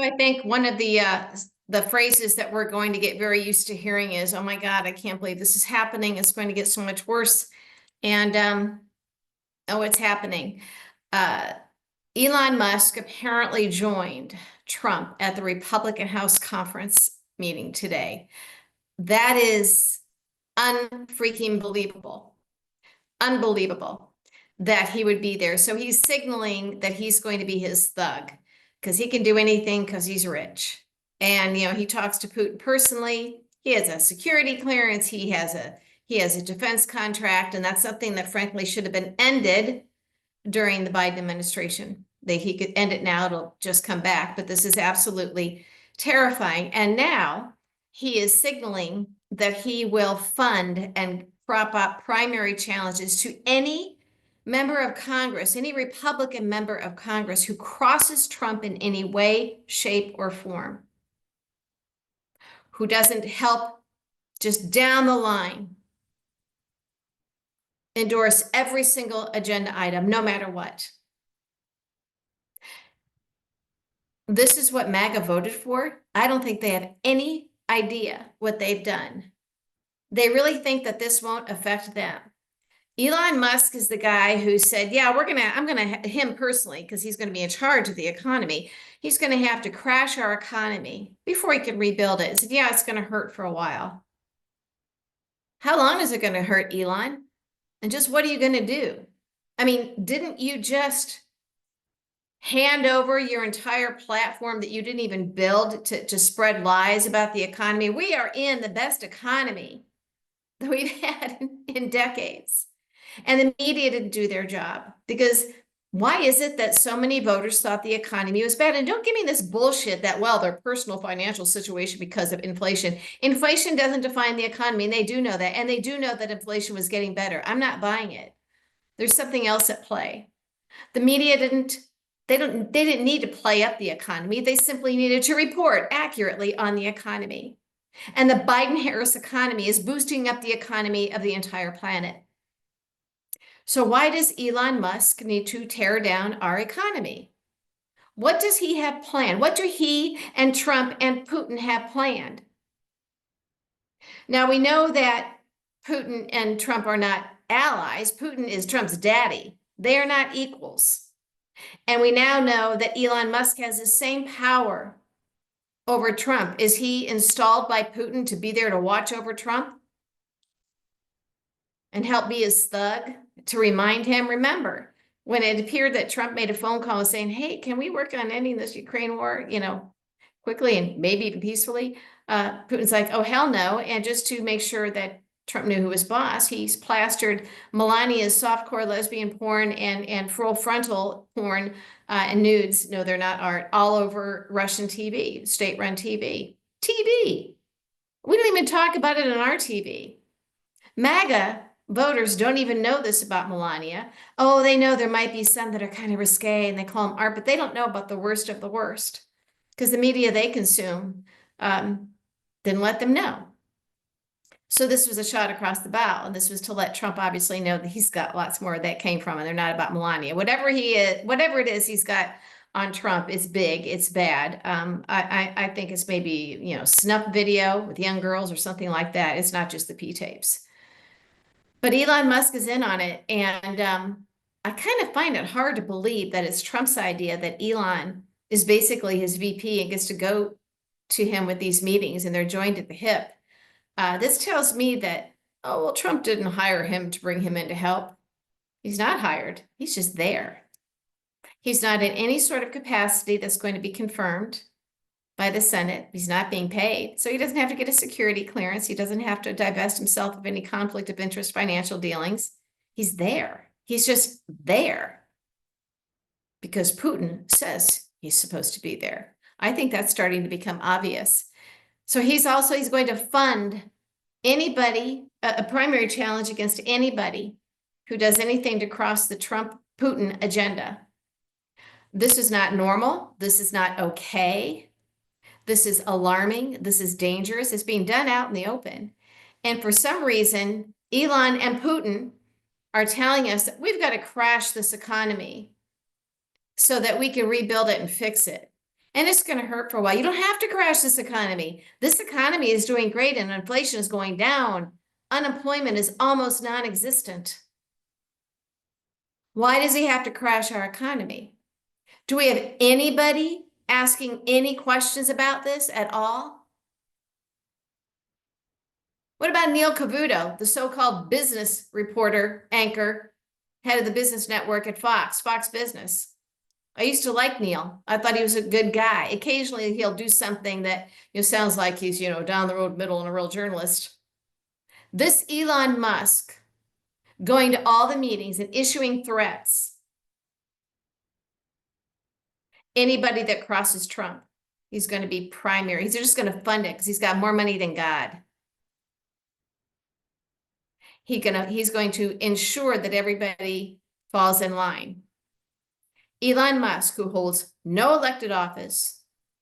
I think one of the phrases that we're going to get very used to hearing is, "Oh my God, I can't believe this is happening. It's going to get so much worse." And oh, it's happening. Uh, Elon Musk apparently joined Trump at the Republican House conference meeting today. That is unfreaking believable. Unbelievable that he would be there. So he's signaling that he's going to be his thug because he can do anything because he's rich. And he talks to Putin personally. He has a security clearance. He has a defense contract, and that's something that frankly should have been ended during the Biden administration. He could end it now, it'll just come back, but this is absolutely terrifying. And now he is signaling that he will fund and prop up primary challenges to any member of Congress, any Republican member of Congress who crosses Trump in any way, shape, or form, who doesn't help just down the line endorse every single agenda item, no matter what. This is what MAGA voted for. I don't think they have any idea what they've done. They really think that this won't affect them. Elon Musk is the guy who said, yeah, him personally, because he's going to be in charge of the economy, he's going to have to crash our economy before he can rebuild it. He said, yeah, it's going to hurt for a while. How long is it going to hurt, Elon? And just what are you going to do? I mean, didn't you just hand over your entire platform that you didn't even build to spread lies about the economy? We are in the best economy that we've had in decades. And the media didn't do their job, because why is it that so many voters thought the economy was bad? And don't give me this bullshit that, well, their personal financial situation because of inflation. Inflation doesn't define the economy, and they do know that. And they do know that inflation was getting better. I'm not buying it. There's something else at play. The media didn't need to play up the economy. They simply needed to report accurately on the economy. And the Biden-Harris economy is boosting up the economy of the entire planet. So why does Elon Musk need to tear down our economy? What does he have planned? What do he and Trump and Putin have planned? Now, we know that Putin and Trump are not allies. Putin is Trump's daddy. They are not equals. And we now know that Elon Musk has the same power over Trump. Is he installed by Putin to be there to watch over Trump and help be his thug, to remind him? Remember, when it appeared that Trump made a phone call saying, hey, can we work on ending this Ukraine war, quickly and maybe even peacefully? Putin's like, oh, hell no. And just to make sure that Trump knew who was boss, he's plastered Melania's softcore lesbian porn and full frontal porn and nudes. No, they're not art. All over Russian TV, state-run TV. TV. We don't even talk about it on our TV. MAGA voters don't even know this about Melania. Oh, they know there might be some that are kind of risque and they call them art, but they don't know about the worst of the worst, because the media they consume didn't let them know. So this was a shot across the bow, and this was to let Trump obviously know that he's got lots more that came from, and they're not about Melania. Whatever it is he's got on Trump is big, it's bad. I think it's maybe, snuff video with young girls or something like that. It's not just the P tapes. But Elon Musk is in on it, and I kind of find it hard to believe that it's Trump's idea that Elon is basically his VP and gets to go to him with these meetings, and they're joined at the hip. This tells me that, oh, well, Trump didn't hire him to bring him in to help. He's not hired. He's just there. He's not in any sort of capacity that's going to be confirmed by the Senate. He's not being paid. So he doesn't have to get a security clearance. He doesn't have to divest himself of any conflict of interest financial dealings. He's there. He's just there because Putin says he's supposed to be there. I think that's starting to become obvious. So he's going to fund anybody, a primary challenge against anybody who does anything to cross the Trump-Putin agenda. This is not normal. This is not okay. This is alarming. This is dangerous. It's being done out in the open. And for some reason, Elon and Putin are telling us that we've got to crash this economy so that we can rebuild it and fix it. And it's going to hurt for a while. You don't have to crash this economy. This economy is doing great and inflation is going down. Unemployment is almost non-existent. Why does he have to crash our economy? Do we have anybody asking any questions about this at all? What about Neil Cavuto, the so-called business reporter, anchor, head of the business network at Fox Business? I used to like Neil. I thought he was a good guy. Occasionally he'll do something that sounds like he's, down the road middle and a real journalist. This Elon Musk going to all the meetings and issuing threats. Anybody that crosses Trump, he's going to be primary. He's just going to fund it because he's got more money than God. He's going to ensure that everybody falls in line. Elon Musk, who holds no elected office,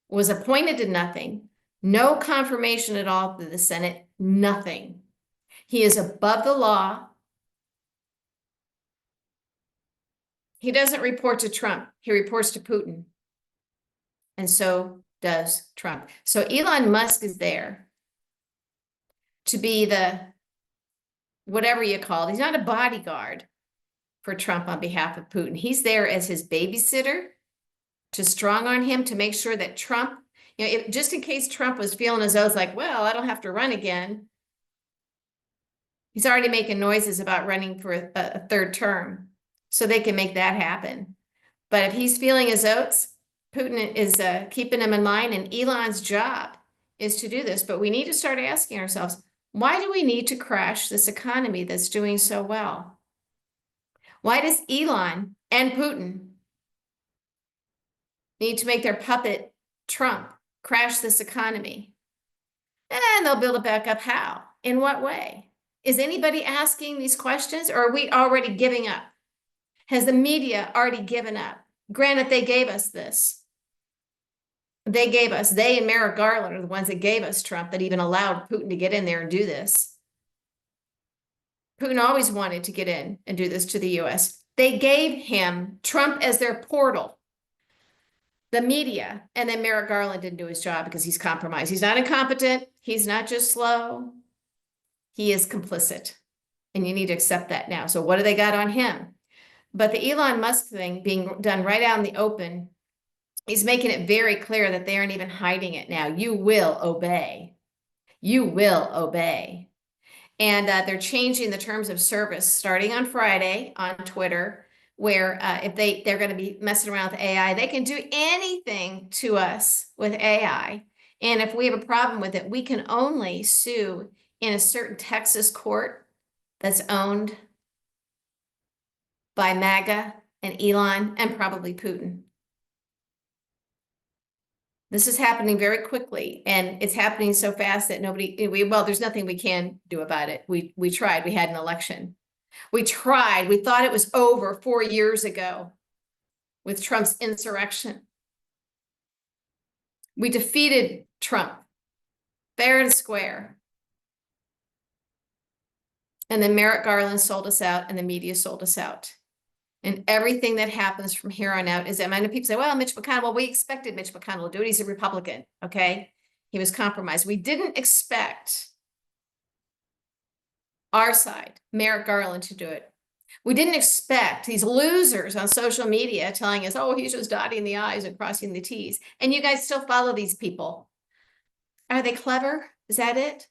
was appointed to nothing, no confirmation at all to the Senate, nothing. He is above the law. He doesn't report to Trump. He reports to Putin. And so does Trump. So Elon Musk is there to be the, whatever you call it. He's not a bodyguard for Trump on behalf of Putin. He's there as his babysitter to strong on him to make sure that Trump, just in case Trump was feeling as though it's like, well, I don't have to run again. He's already making noises about running for a third term, so they can make that happen. But if he's feeling his oats, Putin is keeping him in line, and Elon's job is to do this. But we need to start asking ourselves, why do we need to crash this economy that's doing so well? Why does Elon and Putin need to make their puppet Trump crash this economy? And they'll build it back up. How? In what way? Is anybody asking these questions, or are we already giving up? Has the media already given up? Granted, they gave us this. They and Merrick Garland are the ones that gave us Trump, that even allowed Putin to get in there and do this. Putin always wanted to get in and do this to the US. They gave him Trump as their portal. The media, and then Merrick Garland didn't do his job because he's compromised. He's not incompetent. He's not just slow. He is complicit. And you need to accept that now. So what do they got on him? But the Elon Musk thing being done right out in the open, he's making it very clear that they aren't even hiding it now. You will obey. You will obey. And they're changing the terms of service starting on Friday on Twitter, where if they're going to be messing around with AI, they can do anything to us with AI. And if we have a problem with it, we can only sue in a certain Texas court that's owned by MAGA and Elon and probably Putin. This is happening very quickly, and it's happening so fast that there's nothing we can do about it. We tried. We had an election. We tried. We thought it was over 4 years ago with Trump's insurrection. We defeated Trump fair and square. And then Merrick Garland sold us out, and the media sold us out. And everything that happens from here on out is that many people say, well, Mitch McConnell, well, we expected Mitch McConnell to do it. He's a Republican, okay? He was compromised. We didn't expect our side, Merrick Garland, to do it. We didn't expect these losers on social media telling us, oh, he's just dotting the I's and crossing the T's. And you guys still follow these people. Are they clever? Is that it?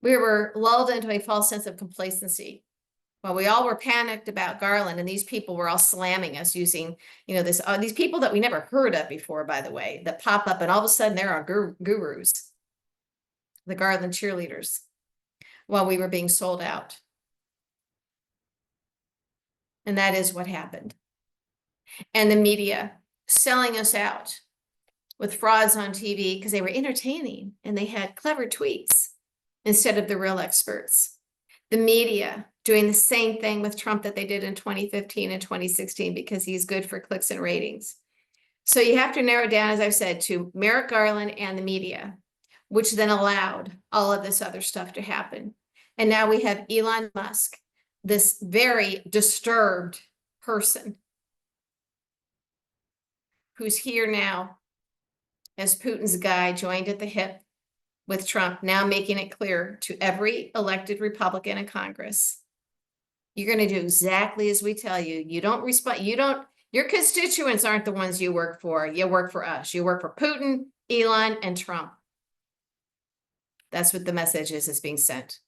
We were lulled into a false sense of complacency. Well, we all were panicked about Garland, and these people were all slamming us using, these people that we never heard of before, by the way, that pop up, and all of a sudden they're our gurus, the Garland cheerleaders, while we were being sold out. And that is what happened. And the media selling us out with frauds on TV because they were entertaining and they had clever tweets instead of the real experts. The media doing the same thing with Trump that they did in 2015 and 2016 because he's good for clicks and ratings. So you have to narrow down, as I've said, to Merrick Garland and the media, which then allowed all of this other stuff to happen. And now we have Elon Musk, this very disturbed person who's here now as Putin's guy, joined at the hip with Trump, now making it clear to every elected Republican in Congress, you're going to do exactly as we tell you. You don't respond. Your constituents aren't the ones you work for. You work for us. You work for Putin, Elon, and Trump. That's what the message is being sent.